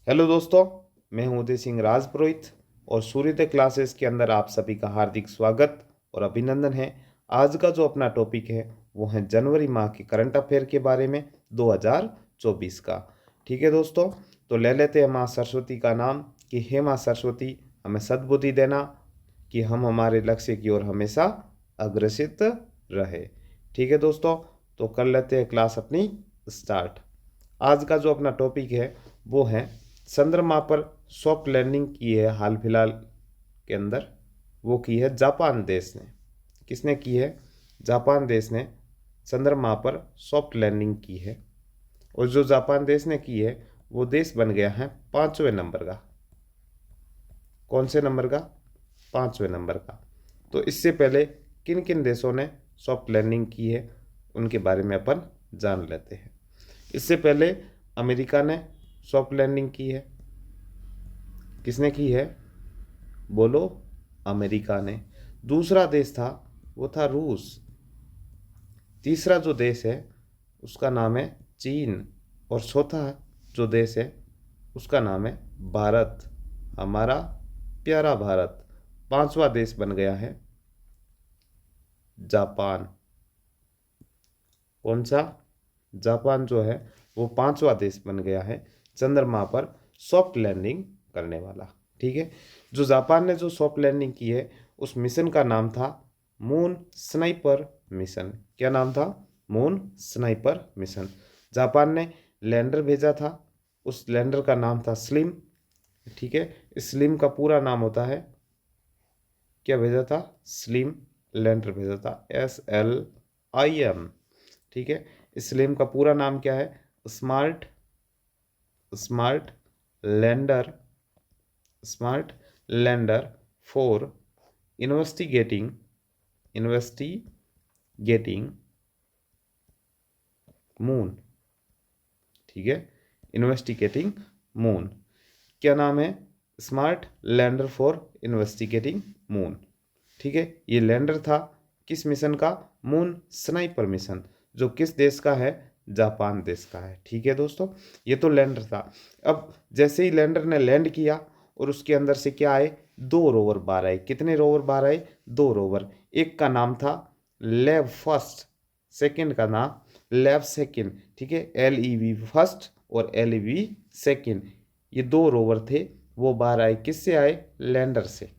Hello दोस्तों, मैं हूं उदय सिंह राजपुरोहित और सूर्योदय क्लासेस के अंदर आप सभी का हार्दिक स्वागत और अभिनंदन है। आज का जो अपना टॉपिक है वो है जनवरी माह के करंट अफेयर के बारे में 2024 का। ठीक है दोस्तों, तो ले लेते हैं माँ सरस्वती का नाम कि हे माँ सरस्वती, हमें सद्बुद्धि देना कि हम हमारे लक्ष्य की ओर हमेशा अग्रसित रहे। ठीक है दोस्तों, तो कर लेते हैं क्लास अपनी स्टार्ट। आज का जो अपना टॉपिक है वो है चंद्रमा पर सॉफ्ट लैंडिंग की है हाल फिलहाल के अंदर। वो की है जापान देश ने। किसने की है? जापान देश ने चंद्रमा पर सॉफ्ट लैंडिंग की है। और जो जापान देश ने की है वो देश बन गया है 5वें नंबर का। कौन से नंबर का? 5वें नंबर का। तो इससे पहले किन किन देशों ने सॉफ्ट लैंडिंग की है उनके बारे में अपन जान लेते हैं। इससे पहले अमेरिका ने सॉफ्ट लैंडिंग की है। किसने की है? बोलो। अमेरिका ने। दूसरा देश था वो था रूस। तीसरा जो देश है उसका नाम है चीन। और चौथा जो देश है उसका नाम है भारत, हमारा प्यारा भारत। पांचवा देश बन गया है जापान। कौन सा? जापान जो है वो पांचवा देश बन गया है चंद्रमा पर सॉफ्ट लैंडिंग करने वाला। ठीक है, जो जापान ने जो सॉफ्ट लैंडिंग की है उस मिशन का नाम था मून स्नाइपर मिशन। क्या नाम था? Moon sniper mission. जापान ने लैंडर भेजा था, उस लैंडर का नाम था स्लिम। ठीक है, स्लिम का पूरा नाम होता है, क्या भेजा था? स्लिम लैंडर भेजा था, SLIM। ठीक है, स्लिम का पूरा नाम क्या है? Smart smart lander smart lander for investigating investigating moon. ठीक है, इन्वेस्टिगेटिंग मून। क्या नाम है? Smart lander for investigating moon. ठीक है, ये लैंडर था किस मिशन का? Moon sniper mission. जो किस देश का है? जापान देश का है। ठीक है दोस्तों, ये तो लैंडर था। अब जैसे ही लैंडर ने लैंड किया और उसके अंदर से क्या आए? दो रोवर बाहर आए। कितने रोवर बाहर आए? दो रोवर। एक का नाम था लैब फर्स्ट, सेकंड का नाम लैब सेकंड। ठीक है, LEV फर्स्ट और LEV सेकंड, ये दो रोवर थे। वो बाहर आए। किससे आए? लैंडर से।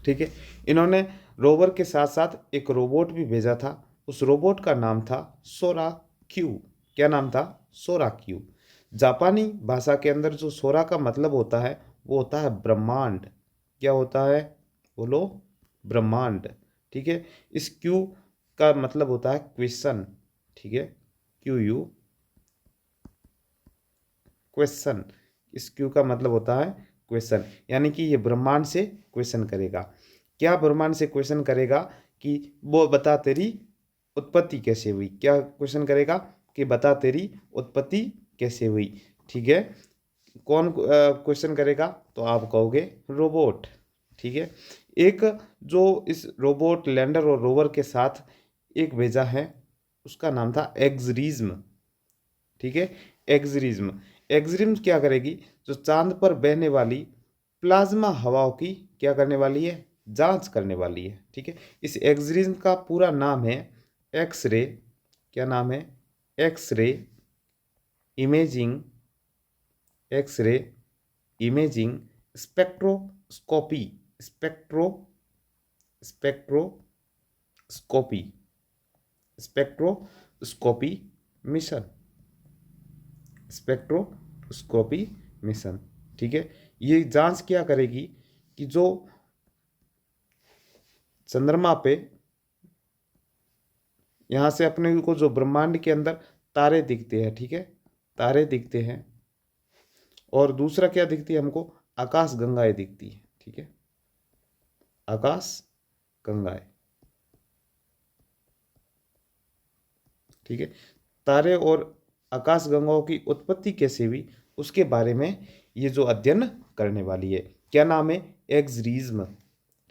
ठीक है, इन्होंने रोवर के साथ साथ एक रोबोट भी भेजा था। उस रोबोट का नाम था सोरा क्यू। क्या नाम था? सोरा क्यू। जापानी भाषा के अंदर जो सोरा का मतलब होता है वो होता है ब्रह्मांड। क्या होता है? बोलो। ब्रह्मांड। ठीक है, इस क्यू का मतलब होता है क्वेश्चन। ठीक है, QU क्वेश्चन। इस क्यू का मतलब होता है क्वेश्चन, यानी कि ये ब्रह्मांड से क्वेश्चन करेगा। क्या ब्रह्मांड से क्वेश्चन करेगा? कि वो बता तेरी उत्पत्ति कैसे हुई। क्या क्वेश्चन करेगा? कि बता तेरी उत्पत्ति कैसे हुई। ठीक है, कौन क्वेश्चन करेगा? तो आप कहोगे रोबोट। ठीक है, एक जो इस रोबोट लैंडर और रोवर के साथ एक भेजा है उसका नाम था एग्जरिज्म। ठीक है, एग्जरिज्म। एग्जरिज्म क्या करेगी? जो चांद पर बहने वाली प्लाज्मा हवाओं की क्या करने वाली है? जांच करने वाली है। ठीक है, इस एग्जरिज्म का पूरा नाम है एक्सरे। क्या नाम है? X-ray imaging X-ray imaging spectroscopy spectro spectroscopy spectroscopy mission. Spectroscopy mission. ठीक है, ये जांच क्या करेगी कि जो चंद्रमा पे यहाँ से अपने को जो ब्रह्मांड के अंदर तारे दिखते हैं। ठीक है, तारे दिखते हैं। और दूसरा क्या दिखती है हमको? आकाश गंगाएं दिखती है। ठीक है, आकाश गंगाएं। ठीक है, तारे और आकाश गंगाओं की उत्पत्ति कैसे हुई उसके बारे में ये जो अध्ययन करने वाली है। क्या नाम है? एग्जरिज्म।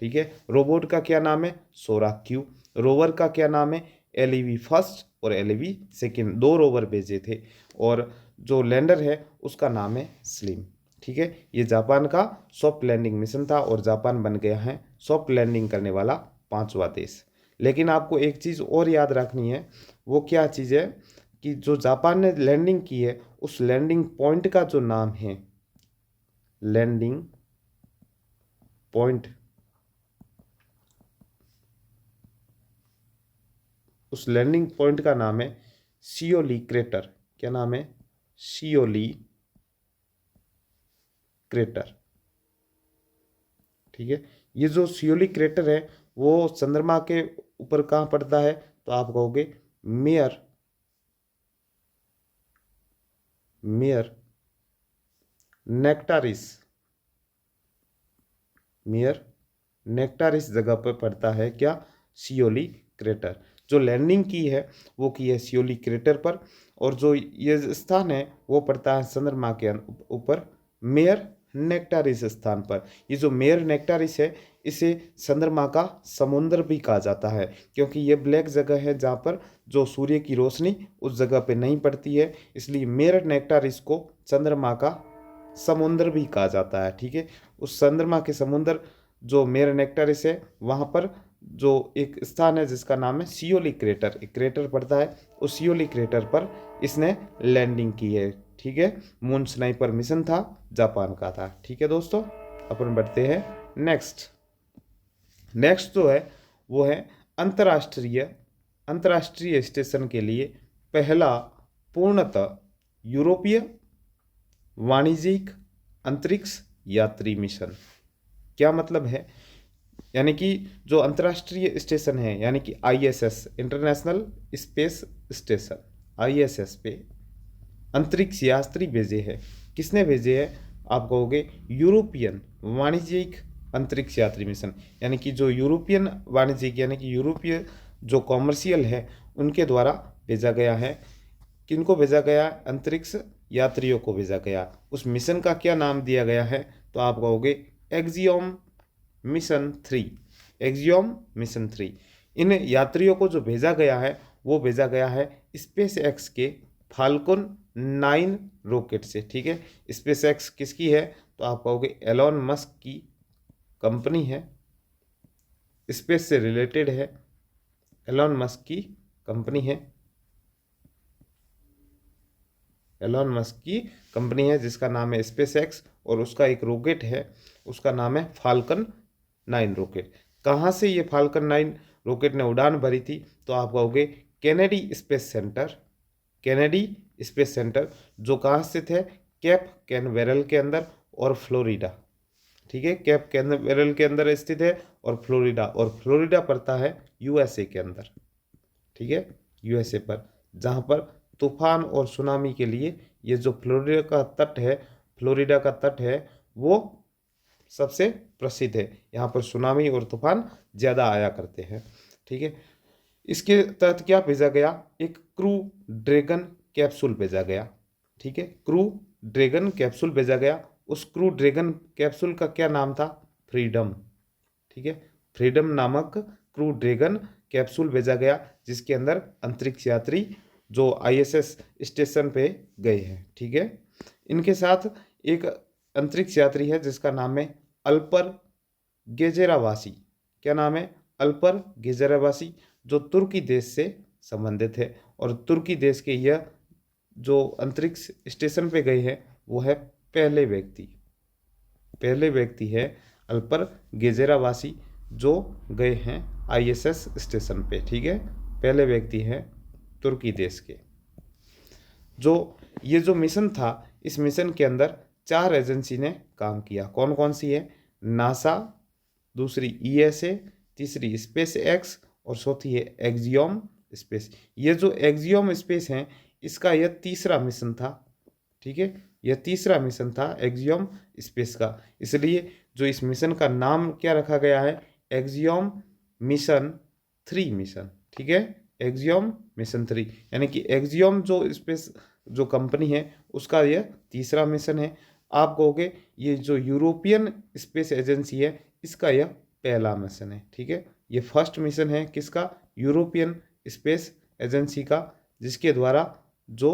ठीक है, रोबोट का क्या नाम है? सोराक्यू। रोवर का क्या नाम है? LEV फर्स्ट और LEV सेकंड। दो रोवर भेजे थे। और जो लैंडर है उसका नाम है स्लिम। ठीक है, ये जापान का सॉफ्ट लैंडिंग मिशन था और जापान बन गया है सॉफ्ट लैंडिंग करने वाला 5वां देश। लेकिन आपको एक चीज़ और याद रखनी है, वो क्या चीज़ है कि जो जापान ने लैंडिंग की है उस लैंडिंग पॉइंट का जो नाम है, लैंडिंग पॉइंट, उस लैंडिंग पॉइंट का नाम है शियोली क्रेटर। क्या नाम है? शियोली क्रेटर। ठीक है, ये जो शियोली क्रेटर है वो चंद्रमा के ऊपर कहाँ पड़ता है? तो आप कहोगे मेयर मेयर नेक्टारिस, मेयर नेक्टारिस जगह पर पड़ता है क्या? शियोली क्रेटर। जो लैंडिंग की है वो की है शियोली क्रेटर पर, और जो ये स्थान है वो पड़ता है चंद्रमा के ऊपर मेयर नेक्टारिस स्थान पर। ये जो मेयर नेक्टारिस है इसे चंद्रमा का समुद्र भी कहा जाता है, क्योंकि ये ब्लैक जगह है जहाँ पर जो सूर्य की रोशनी उस जगह पे नहीं पड़ती है, इसलिए मेयर नेक्टारिस को चंद्रमा का समुद्र भी कहा जाता है। ठीक है, उस चंद्रमा के समुद्र जो मेयर नेक्टारिस है वहाँ पर जो एक स्थान है जिसका नाम है शियोली क्रेटर, एक क्रेटर पड़ता है, उस शियोली क्रेटर पर इसने लैंडिंग की है। ठीक है, मून स्नाइपर मिशन था, जापान का था। ठीक है दोस्तों, अपन बढ़ते हैं नेक्स्ट। नेक्स्ट जो है वो है अंतर्राष्ट्रीय अंतर्राष्ट्रीय स्टेशन के लिए पहला पूर्णतः यूरोपीय वाणिज्यिक अंतरिक्ष यात्री मिशन। क्या मतलब है? यानी कि जो अंतर्राष्ट्रीय स्टेशन है यानी कि ISS, international space station, ISS पे अंतरिक्ष यात्री भेजे हैं। किसने भेजे हैं? आप कहोगे यूरोपियन वाणिज्यिक अंतरिक्ष यात्री मिशन, यानी कि जो यूरोपियन वाणिज्यिक यानी कि यूरोपीय जो कॉमर्शियल है उनके द्वारा भेजा गया है। किनको भेजा गया? अंतरिक्ष यात्रियों को भेजा गया। उस मिशन का क्या नाम दिया गया है? तो आप कहोगे एक्सियोम मिशन 3, एक्सियोम मिशन 3। इन यात्रियों को जो भेजा गया है वो भेजा गया है स्पेस एक्स के फाल्कन 9 रॉकेट से। ठीक है, स्पेस एक्स किसकी है? तो आप कहोगे एलॉन मस्क की कंपनी है, स्पेस से रिलेटेड है, एलॉन मस्क की कंपनी है, एलॉन मस्क की कंपनी है जिसका नाम है स्पेस एक्स, और उसका एक रॉकेट है उसका नाम है फाल्कन 9 रॉकेट। कहाँ से ये फाल्कन 9 रॉकेट ने उड़ान भरी थी? तो आप कहोगे Kennedy space centre, Kennedy space centre जो कहाँ स्थित है? कैप कैनवेरल के अंदर और फ्लोरिडा। ठीक है, कैप कैनवेरल के अंदर स्थित है और फ्लोरिडा पड़ता है यूएसए के अंदर। ठीक है, यूएसए पर, जहाँ पर तूफान और सुनामी के लिए ये जो फ्लोरिडा का तट है वो सबसे प्रसिद्ध है। यहाँ पर सुनामी और तूफान ज़्यादा आया करते हैं। ठीक है, इसके तहत क्या भेजा गया? एक क्रू ड्रैगन कैप्सूल भेजा गया। ठीक है, क्रू ड्रैगन कैप्सूल भेजा गया। उस क्रू ड्रैगन कैप्सूल का क्या नाम था? फ्रीडम। ठीक है, फ्रीडम नामक क्रू ड्रैगन कैप्सूल भेजा गया जिसके अंदर अंतरिक्ष यात्री जो आईएसएस स्टेशन पे गए हैं। ठीक है, इनके साथ एक अंतरिक्ष यात्री है जिसका नाम है अल्पर गेजेरावासी। क्या नाम है? अल्पर गेजेरावासी, जो तुर्की देश से संबंधित है, और तुर्की देश के यह जो अंतरिक्ष स्टेशन पे गए हैं वो है पहले व्यक्ति है अल्पर गेजेरावासी जो गए हैं आईएसएस स्टेशन पे। ठीक है, पहले व्यक्ति हैं तुर्की देश के। जो ये जो मिशन था इस मिशन के अंदर 4 एजेंसी ने काम किया। कौन कौन सी है? नासा, दूसरी ईएसए, तीसरी स्पेस एक्स और चौथी है एक्सियोम स्पेस। ये जो एक्सियोम स्पेस है इसका यह तीसरा मिशन था। ठीक है, यह तीसरा मिशन था एक्सियोम स्पेस का, इसलिए जो इस मिशन का नाम क्या रखा गया है? Axiom mission 3 mission. ठीक है, एक्सियोम मिशन 3, यानी कि एक्सियोम जो स्पेस जो कंपनी है उसका यह तीसरा मिशन है। आप कहोगे ये जो यूरोपियन स्पेस एजेंसी है इसका यह पहला मिशन है। ठीक है, ये फर्स्ट मिशन है किसका? यूरोपियन स्पेस एजेंसी का, जिसके द्वारा जो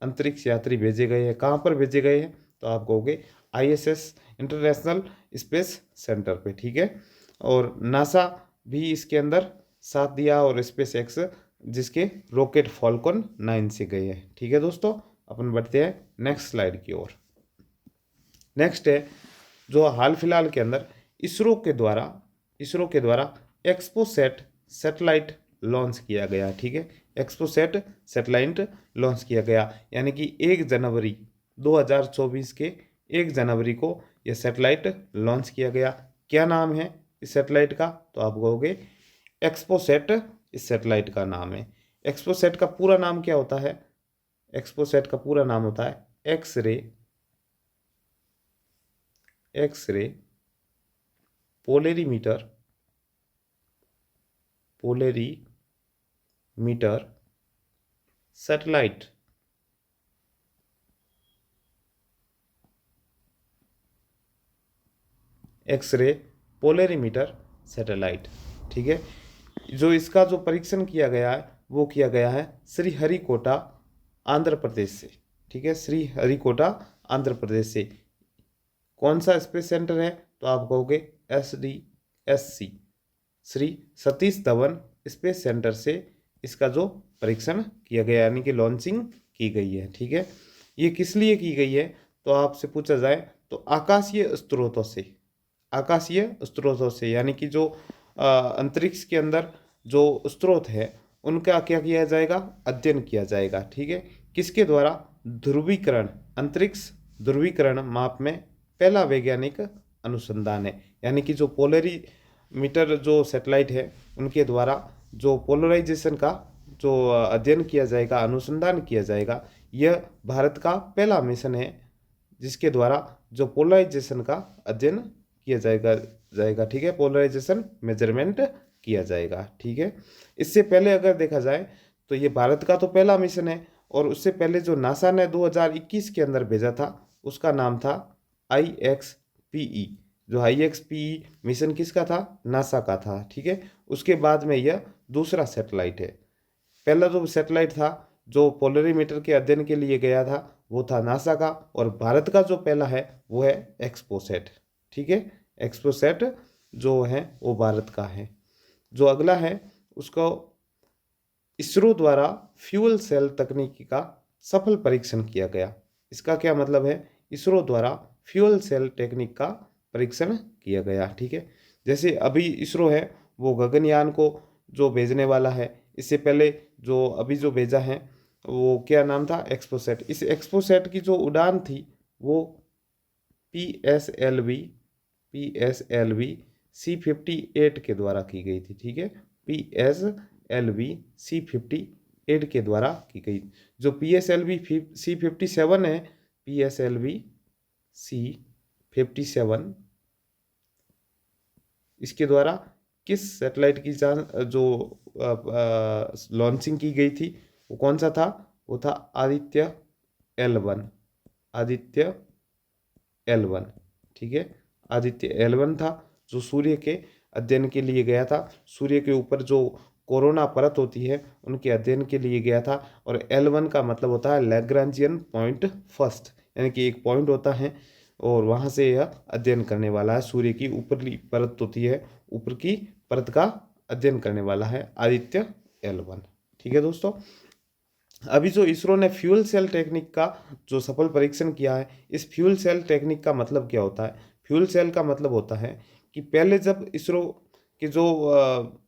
अंतरिक्ष यात्री भेजे गए हैं। कहाँ पर भेजे गए हैं? तो आप कहोगे ISS इंटरनेशनल स्पेस सेंटर पे, ठीक है। और नासा भी इसके अंदर साथ दिया और स्पेस एक्स जिसके रॉकेट फॉल्कन 9 से गए हैं, ठीक है दोस्तों। अपन बढ़ते हैं नेक्स्ट स्लाइड की ओर। नेक्स्ट है जो हाल फिलहाल के अंदर इसरो के द्वारा एक्सपोसैट सैटेलाइट लॉन्च किया गया, ठीक है। एक्सपोसैट सैटेलाइट लॉन्च किया गया, यानी कि 1 जनवरी 2024 के 1 जनवरी को यह सैटेलाइट लॉन्च किया गया। क्या नाम है इस सैटेलाइट का? तो आप कहोगे एक्सपोसैट इस सैटेलाइट का नाम है। एक्सपोसैट का पूरा नाम क्या होता है? एक्सपोसैट का पूरा नाम होता है X ray polarimeter satellite. X ray polarimeter satellite, ठीक है। जो इसका जो परीक्षण किया गया है वो किया गया है श्रीहरिकोटा आंध्र प्रदेश से, ठीक है। श्रीहरिकोटा आंध्र प्रदेश से। कौन सा स्पेस सेंटर है? तो आप कहोगे SDSC Shri Satish Dhawan space centre से इसका जो परीक्षण किया गया, यानी कि लॉन्चिंग की गई है, ठीक है। ये किस लिए की गई है? तो आपसे पूछा जाए तो आकाशीय स्रोतों से, यानी कि जो अंतरिक्ष के अंदर जो स्रोत है उनका क्या किया जाएगा? अध्ययन किया जाएगा, ठीक है। किसके द्वारा? ध्रुवीकरण, अंतरिक्ष ध्रुवीकरण माप में पहला वैज्ञानिक अनुसंधान है, यानी कि जो पोलरीमीटर जो सैटेलाइट है उनके द्वारा जो पोलराइजेशन का जो अध्ययन किया जाएगा, अनुसंधान किया जाएगा, यह भारत का पहला मिशन है जिसके द्वारा जो पोलराइजेशन का अध्ययन किया जाएगा, ठीक है। पोलराइजेशन मेजरमेंट किया जाएगा, ठीक है। इससे पहले अगर देखा जाए तो ये भारत का तो पहला मिशन है, और उससे पहले जो नासा ने 2021 के अंदर भेजा था उसका नाम था IXPE। जो IXPE मिशन किसका था? नासा का था, ठीक है। उसके बाद में यह दूसरा सैटेलाइट है। पहला जो सैटेलाइट था जो पोलरीमीटर के अध्ययन के लिए गया था वो था नासा का, और भारत का जो पहला है वो है एक्सपोसैट, ठीक है। एक्सपोसैट जो है वो भारत का है। जो अगला है उसको इसरो द्वारा फ्यूल सेल तकनीकी का सफल परीक्षण किया गया। इसका क्या मतलब है? इसरो द्वारा फ्यूल सेल टेक्निक का परीक्षण किया गया, ठीक है। जैसे अभी इसरो है वो गगनयान को जो भेजने वाला है, इससे पहले जो अभी जो भेजा है वो क्या नाम था? एक्सपोसैट। इस एक्सपोसैट की जो उड़ान थी वो PSLV C58 के द्वारा की गई थी, ठीक है। PSLV C58 के द्वारा की गई। जो PSLV C57 है, PSLV C57 इसके द्वारा किस सैटेलाइट की जो लॉन्चिंग की गई थी वो कौन सा था? वो था आदित्य L1, ठीक है। आदित्य L1 था जो सूर्य के अध्ययन के लिए गया था। सूर्य के ऊपर जो कोरोना परत होती है उनके अध्ययन के लिए गया था। और L1 का मतलब होता है लैग्रांजियन पॉइंट फर्स्ट, यानी कि एक पॉइंट होता है और वहाँ से यह अध्ययन करने वाला है। सूर्य की ऊपरी परत होती है, ऊपर की परत का अध्ययन करने वाला है आदित्य L1, ठीक है दोस्तों। अभी जो इसरो ने फ्यूल सेल टेक्निक का जो सफल परीक्षण किया है, इस फ्यूल सेल टेक्निक का मतलब क्या होता है? फ्यूल सेल का मतलब होता है कि पहले जब इसरो के जो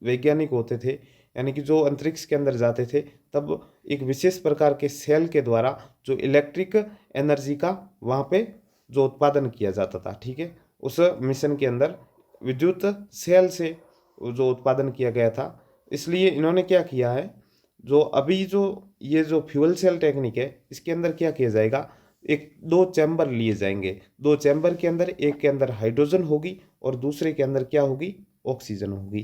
वैज्ञानिक होते थे, यानी कि जो अंतरिक्ष के अंदर जाते थे, तब एक विशेष प्रकार के सेल के द्वारा जो इलेक्ट्रिक एनर्जी का वहाँ पे जो उत्पादन किया जाता था, ठीक है। उस मिशन के अंदर विद्युत सेल से जो उत्पादन किया गया था। इसलिए इन्होंने क्या किया है, जो अभी जो ये जो फ्यूल सेल टेक्निक है इसके अंदर क्या किया जाएगा, एक दो चैम्बर लिए जाएंगे। दो चैम्बर के अंदर एक के अंदर हाइड्रोजन होगी और दूसरे के अंदर क्या होगी? ऑक्सीजन होगी।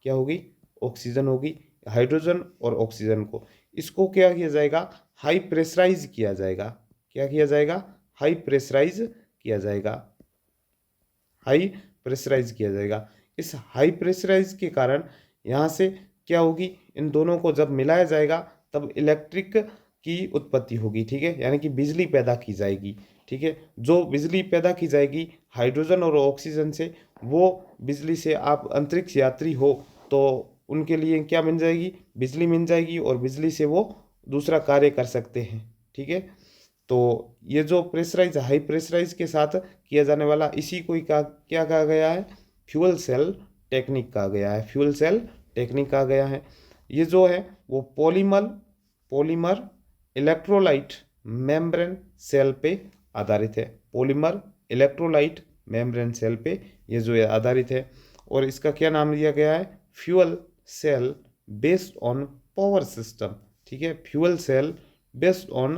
क्या होगी? ऑक्सीजन होगी। हाइड्रोजन और ऑक्सीजन को इसको क्या किया जाएगा? हाई प्रेशराइज किया जाएगा। क्या किया जाएगा? हाई प्रेशराइज किया जाएगा। हाई प्रेशराइज किया जाएगा। इस हाई प्रेशराइज के कारण यहाँ से क्या होगी, इन दोनों को जब मिलाया जाएगा तब इलेक्ट्रिक की उत्पत्ति होगी, ठीक है, यानी कि बिजली पैदा की जाएगी, ठीक है। जो बिजली पैदा की जाएगी हाइड्रोजन और ऑक्सीजन से, वो बिजली से आप अंतरिक्ष यात्री हो तो उनके लिए क्या मिल जाएगी, बिजली मिल जाएगी, और बिजली से वो दूसरा कार्य कर सकते हैं, ठीक है। तो ये जो प्रेशराइज हाई प्रेशराइज के साथ किया जाने वाला, इसी को क्या कहा गया है, फ्यूल सेल टेक्निक कहा गया है, फ्यूल सेल टेक्निक कहा गया है। ये जो है वो polymer polymer electrolyte membrane cell पे आधारित है, पॉलीमर इलेक्ट्रोलाइट मेम्ब्रेन सेल पे ये जो है आधारित है। और इसका क्या नाम दिया गया है, fuel cell based on power system, ठीक है, fuel cell based on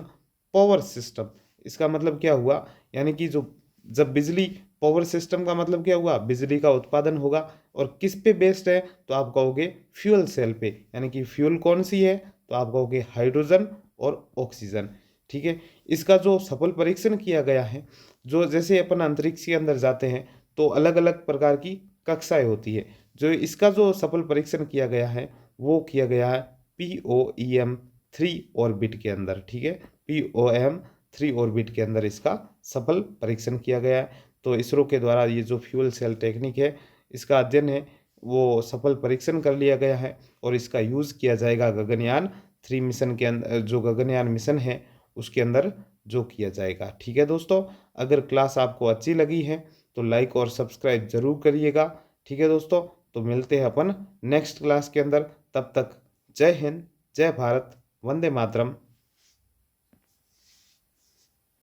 power system. इसका मतलब क्या हुआ, यानी कि जो जब बिजली, पावर सिस्टम का मतलब क्या हुआ, बिजली का उत्पादन होगा, और किस पे बेस्ड है, तो आप कहोगे फ्यूल सेल पे, यानी कि फ्यूल कौन सी है, तो आप कहोगे हाइड्रोजन और ऑक्सीजन, ठीक है। इसका जो सफल परीक्षण किया गया है, जो जैसे अपन अंतरिक्ष के अंदर जाते हैं तो अलग अलग प्रकार की कक्षाएं होती है, जो इसका जो सफल परीक्षण किया गया है वो किया गया है POEM 3 ऑर्बिट के अंदर, ठीक है, POEM 3 ऑर्बिट के अंदर इसका सफल परीक्षण किया गया है। तो इसरो के द्वारा ये जो फ्यूल सेल टेक्निक है, इसका अध्ययन है, वो सफल परीक्षण कर लिया गया है, और इसका यूज़ किया जाएगा गगनयान 3 मिशन के अंदर, जो गगनयान मिशन है उसके अंदर जो किया जाएगा, ठीक है दोस्तों। अगर क्लास आपको अच्छी लगी है तो लाइक और सब्सक्राइब जरूर करिएगा, ठीक है दोस्तों। तो मिलते हैं अपन नेक्स्ट क्लास के अंदर, तब तक जय हिंद, जय भारत, वंदे मातरम।